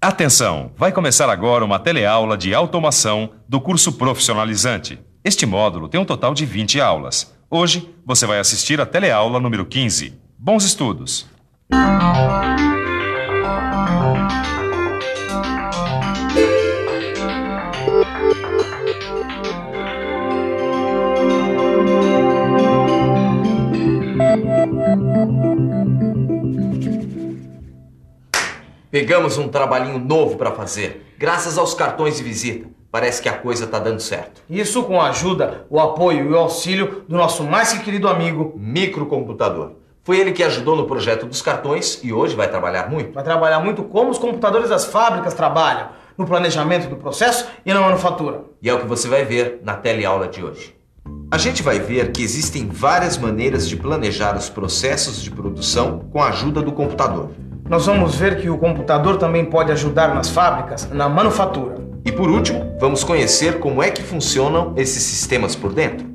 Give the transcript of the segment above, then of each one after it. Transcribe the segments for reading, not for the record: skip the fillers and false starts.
Atenção! Vai começar agora uma teleaula de automação do curso profissionalizante. Este módulo tem um total de 20 aulas. Hoje, você vai assistir a teleaula número 15. Bons estudos! Pegamos um trabalhinho novo para fazer. Graças aos cartões de visita. Parece que a coisa tá dando certo. Isso com a ajuda, o apoio e o auxílio do nosso mais que querido amigo Microcomputador. Foi ele que ajudou no projeto dos cartões e hoje vai trabalhar muito. Vai trabalhar muito como os computadores das fábricas trabalham, no planejamento do processo e na manufatura. E é o que você vai ver na teleaula de hoje. A gente vai ver que existem várias maneiras de planejar os processos de produção com a ajuda do computador. Nós vamos ver que o computador também pode ajudar nas fábricas, na manufatura. E por último, vamos conhecer como é que funcionam esses sistemas por dentro.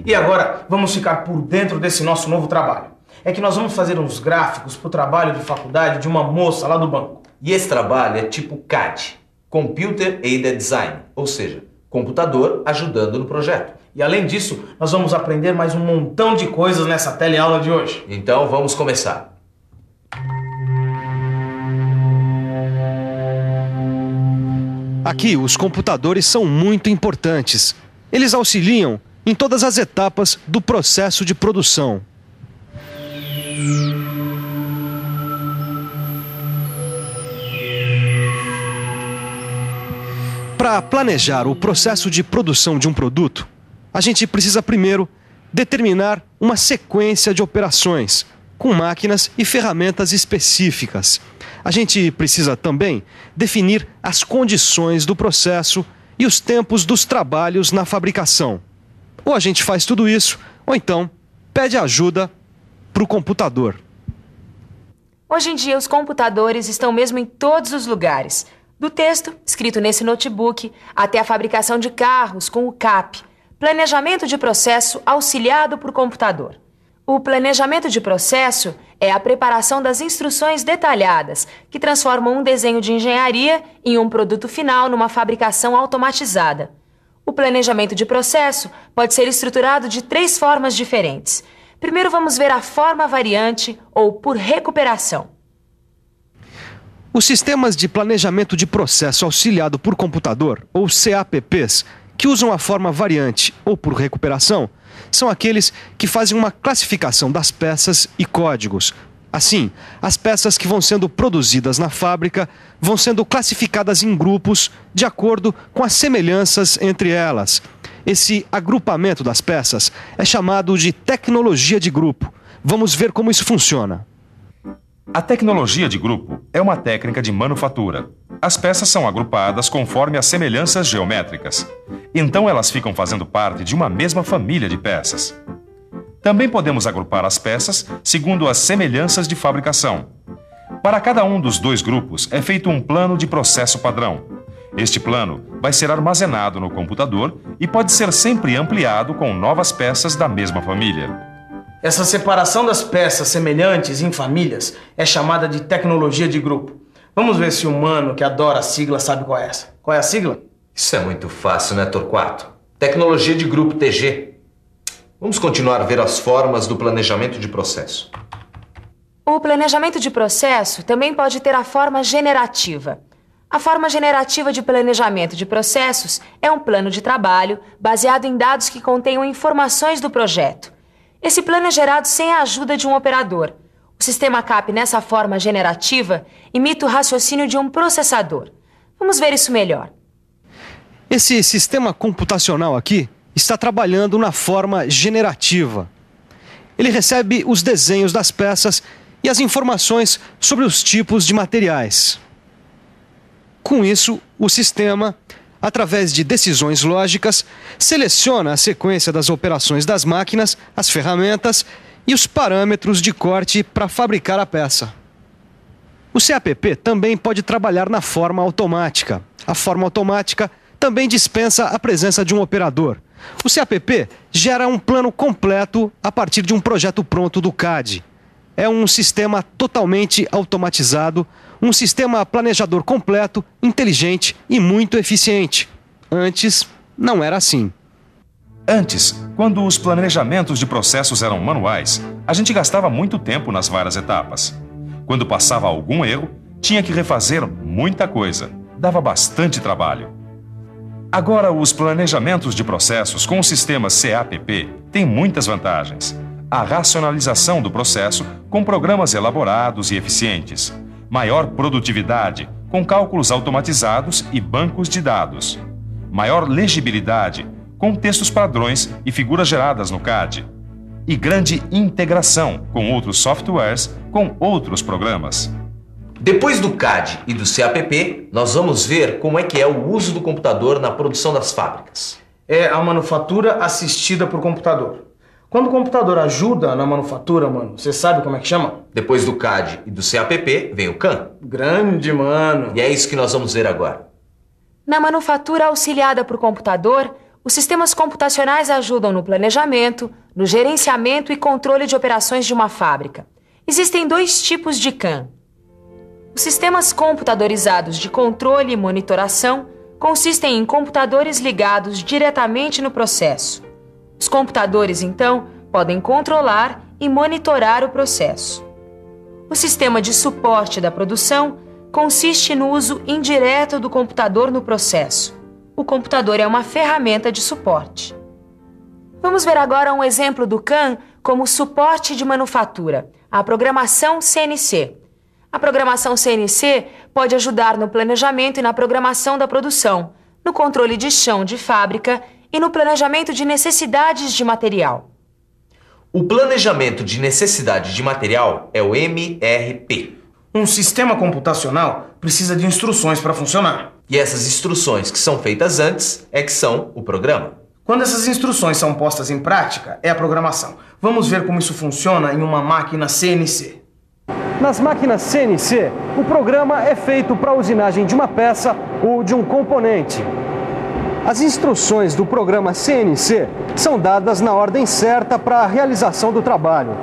E agora, vamos ficar por dentro desse nosso novo trabalho. É que nós vamos fazer uns gráficos para o trabalho de faculdade de uma moça lá do banco. E esse trabalho é tipo CAD, Computer Aided Design, ou seja, computador ajudando no projeto. E além disso, nós vamos aprender mais um montão de coisas nessa teleaula de hoje. Então vamos começar. Aqui, os computadores são muito importantes. Eles auxiliam em todas as etapas do processo de produção. Para planejar o processo de produção de um produto, a gente precisa primeiro determinar uma sequência de operações com máquinas e ferramentas específicas. A gente precisa também definir as condições do processo e os tempos dos trabalhos na fabricação. Ou a gente faz tudo isso, ou então pede ajuda para o computador. Hoje em dia, os computadores estão mesmo em todos os lugares. Do texto, escrito nesse notebook, até a fabricação de carros com o CAP, planejamento de processo auxiliado por computador. O planejamento de processo é a preparação das instruções detalhadas que transformam um desenho de engenharia em um produto final numa fabricação automatizada. O planejamento de processo pode ser estruturado de 3 formas diferentes. Primeiro vamos ver a forma variante ou por recuperação. Os sistemas de planejamento de processo auxiliado por computador, ou CAPPs, que usam a forma variante ou por recuperação, são aqueles que fazem uma classificação das peças e códigos. Assim, as peças que vão sendo produzidas na fábrica vão sendo classificadas em grupos de acordo com as semelhanças entre elas. Esse agrupamento das peças é chamado de tecnologia de grupo. Vamos ver como isso funciona. A tecnologia de grupo é uma técnica de manufatura. As peças são agrupadas conforme as semelhanças geométricas. Então elas ficam fazendo parte de uma mesma família de peças. Também podemos agrupar as peças segundo as semelhanças de fabricação. Para cada um dos 2 grupos é feito um plano de processo padrão. Este plano vai ser armazenado no computador e pode ser sempre ampliado com novas peças da mesma família. Essa separação das peças semelhantes em famílias é chamada de tecnologia de grupo. Vamos ver se o humano que adora a sigla sabe qual é essa. Qual é a sigla? Isso é muito fácil, né, Torquato? Tecnologia de grupo TG. Vamos continuar a ver as formas do planejamento de processo. O planejamento de processo também pode ter a forma generativa. A forma generativa de planejamento de processos é um plano de trabalho baseado em dados que contenham informações do projeto. Esse plano é gerado sem a ajuda de um operador. O sistema CAP, nessa forma generativa, imita o raciocínio de um processador. Vamos ver isso melhor. Esse sistema computacional aqui está trabalhando na forma generativa. Ele recebe os desenhos das peças e as informações sobre os tipos de materiais. Com isso, o sistema, através de decisões lógicas, seleciona a sequência das operações das máquinas, as ferramentas e os parâmetros de corte para fabricar a peça. O CAPP também pode trabalhar na forma automática. A forma automática também dispensa a presença de um operador. O CAPP gera um plano completo a partir de um projeto pronto do CAD. É um sistema totalmente automatizado, um sistema planejador completo, inteligente e muito eficiente. Antes, não era assim. Antes, quando os planejamentos de processos eram manuais, a gente gastava muito tempo nas várias etapas. Quando passava algum erro, tinha que refazer muita coisa. Dava bastante trabalho. Agora, os planejamentos de processos com o sistema CAPP têm muitas vantagens. A racionalização do processo com programas elaborados e eficientes. Maior produtividade com cálculos automatizados e bancos de dados. Maior legibilidade com textos padrões e figuras geradas no CAD. E grande integração com outros softwares, com outros programas. Depois do CAD e do CAPP, nós vamos ver como é que é o uso do computador na produção das fábricas. É a manufatura assistida por computador. Quando o computador ajuda na manufatura, mano, você sabe como é que chama? Depois do CAD e do CAPP, vem o CAM. Grande, mano. E é isso que nós vamos ver agora. Na manufatura auxiliada por computador, os sistemas computacionais ajudam no planejamento, no gerenciamento e controle de operações de uma fábrica. Existem 2 tipos de CAM. Os sistemas computadorizados de controle e monitoração consistem em computadores ligados diretamente no processo. Os computadores, então, podem controlar e monitorar o processo. O sistema de suporte da produção consiste no uso indireto do computador no processo. O computador é uma ferramenta de suporte. Vamos ver agora um exemplo do CAM como suporte de manufatura, a programação CNC. A programação CNC pode ajudar no planejamento e na programação da produção, no controle de chão de fábrica e no planejamento de necessidades de material. O planejamento de necessidade de material é o MRP. Um sistema computacional precisa de instruções para funcionar. E essas instruções que são feitas antes é que são o programa. Quando essas instruções são postas em prática, é a programação. Vamos ver como isso funciona em uma máquina CNC. Nas máquinas CNC, o programa é feito para a usinagem de uma peça ou de um componente. As instruções do programa CNC são dadas na ordem certa para a realização do trabalho.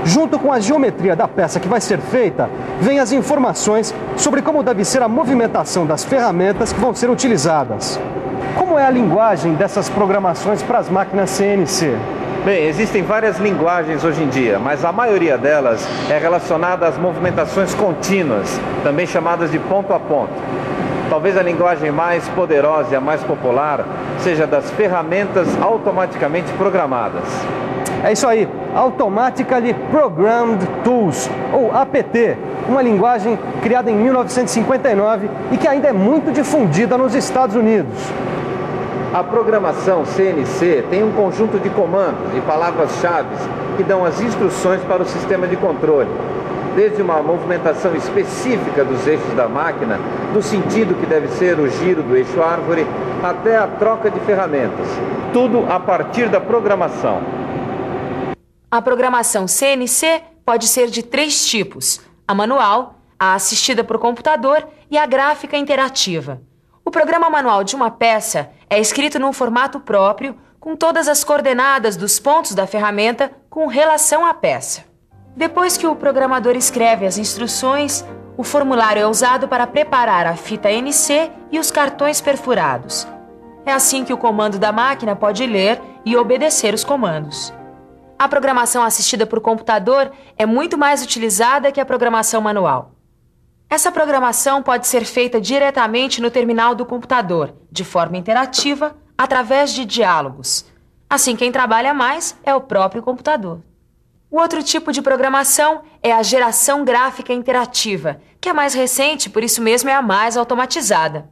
Junto com a geometria da peça que vai ser feita, vêm as informações sobre como deve ser a movimentação das ferramentas que vão ser utilizadas. Como é a linguagem dessas programações para as máquinas CNC? Bem, existem várias linguagens hoje em dia, mas a maioria delas é relacionada às movimentações contínuas, também chamadas de ponto a ponto. Talvez a linguagem mais poderosa e a mais popular seja das ferramentas automaticamente programadas. É isso aí, Automatically Programmed Tools, ou APT, uma linguagem criada em 1959 e que ainda é muito difundida nos Estados Unidos. A programação CNC tem um conjunto de comandos e palavras-chave que dão as instruções para o sistema de controle, desde uma movimentação específica dos eixos da máquina, do sentido que deve ser o giro do eixo árvore, até a troca de ferramentas. Tudo a partir da programação. A programação CNC pode ser de 3 tipos: a manual, a assistida por computador e a gráfica interativa. O programa manual de uma peça é escrito num formato próprio, com todas as coordenadas dos pontos da ferramenta com relação à peça. Depois que o programador escreve as instruções, o formulário é usado para preparar a fita NC e os cartões perfurados. É assim que o comando da máquina pode ler e obedecer os comandos. A programação assistida por computador é muito mais utilizada que a programação manual. Essa programação pode ser feita diretamente no terminal do computador, de forma interativa, através de diálogos. Assim, quem trabalha mais é o próprio computador. O outro tipo de programação é a geração gráfica interativa, que é mais recente, por isso mesmo é a mais automatizada.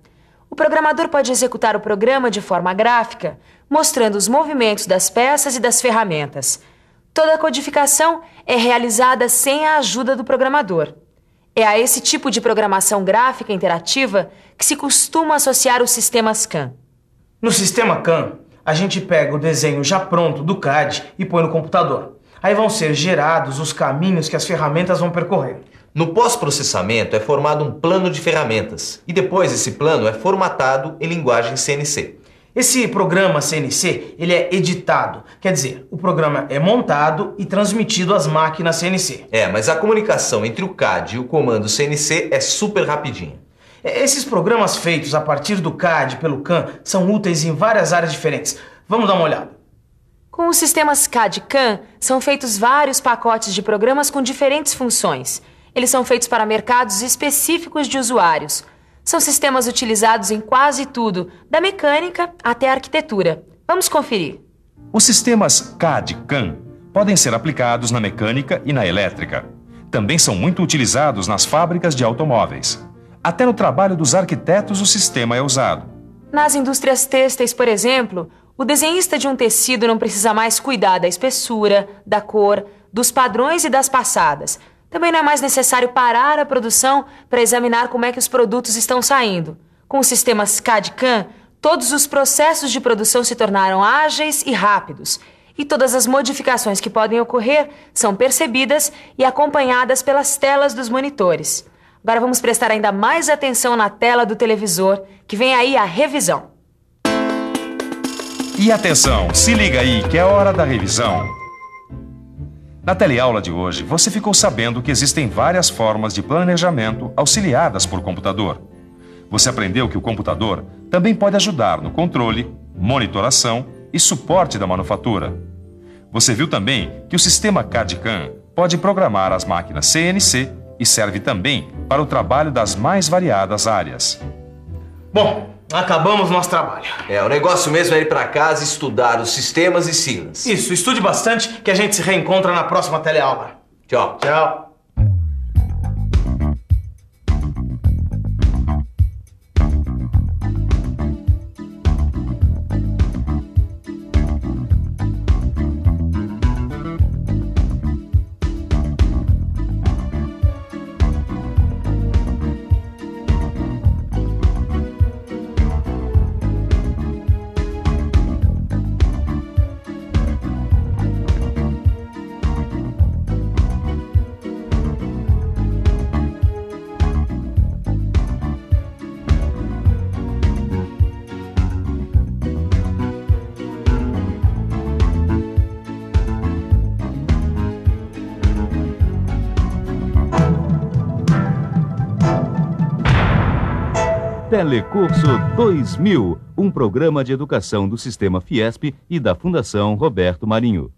O programador pode executar o programa de forma gráfica, mostrando os movimentos das peças e das ferramentas. Toda a codificação é realizada sem a ajuda do programador. É a esse tipo de programação gráfica interativa que se costuma associar os sistemas CAM. No sistema CAM, a gente pega o desenho já pronto do CAD e põe no computador. Aí vão ser gerados os caminhos que as ferramentas vão percorrer. No pós-processamento é formado um plano de ferramentas e depois esse plano é formatado em linguagem CNC. Esse programa CNC, ele é editado. Quer dizer, o programa é montado e transmitido às máquinas CNC. Mas a comunicação entre o CAD e o comando CNC é super rapidinha. Esses programas feitos a partir do CAD pelo CAM são úteis em várias áreas diferentes. Vamos dar uma olhada. Com os sistemas CAD-CAM, são feitos vários pacotes de programas com diferentes funções. Eles são feitos para mercados específicos de usuários. São sistemas utilizados em quase tudo, da mecânica até a arquitetura. Vamos conferir. Os sistemas CAD-CAM podem ser aplicados na mecânica e na elétrica. Também são muito utilizados nas fábricas de automóveis. Até no trabalho dos arquitetos o sistema é usado. Nas indústrias têxteis, por exemplo, o desenhista de um tecido não precisa mais cuidar da espessura, da cor, dos padrões e das passadas. Também não é mais necessário parar a produção para examinar como é que os produtos estão saindo. Com os sistemas CAD-CAM, todos os processos de produção se tornaram ágeis e rápidos. E todas as modificações que podem ocorrer são percebidas e acompanhadas pelas telas dos monitores. Agora vamos prestar ainda mais atenção na tela do televisor, que vem aí a revisão. E atenção, se liga aí que é hora da revisão. Na teleaula de hoje, você ficou sabendo que existem várias formas de planejamento auxiliadas por computador. Você aprendeu que o computador também pode ajudar no controle, monitoração e suporte da manufatura. Você viu também que o sistema CAD-CAM pode programar as máquinas CNC e serve também para o trabalho das mais variadas áreas. Bom, acabamos nosso trabalho. O negócio mesmo é ir para casa e estudar os sistemas e siglas. Isso, estude bastante que a gente se reencontra na próxima teleaula. Tchau. Tchau. Telecurso 2000, um programa de educação do Sistema Fiesp e da Fundação Roberto Marinho.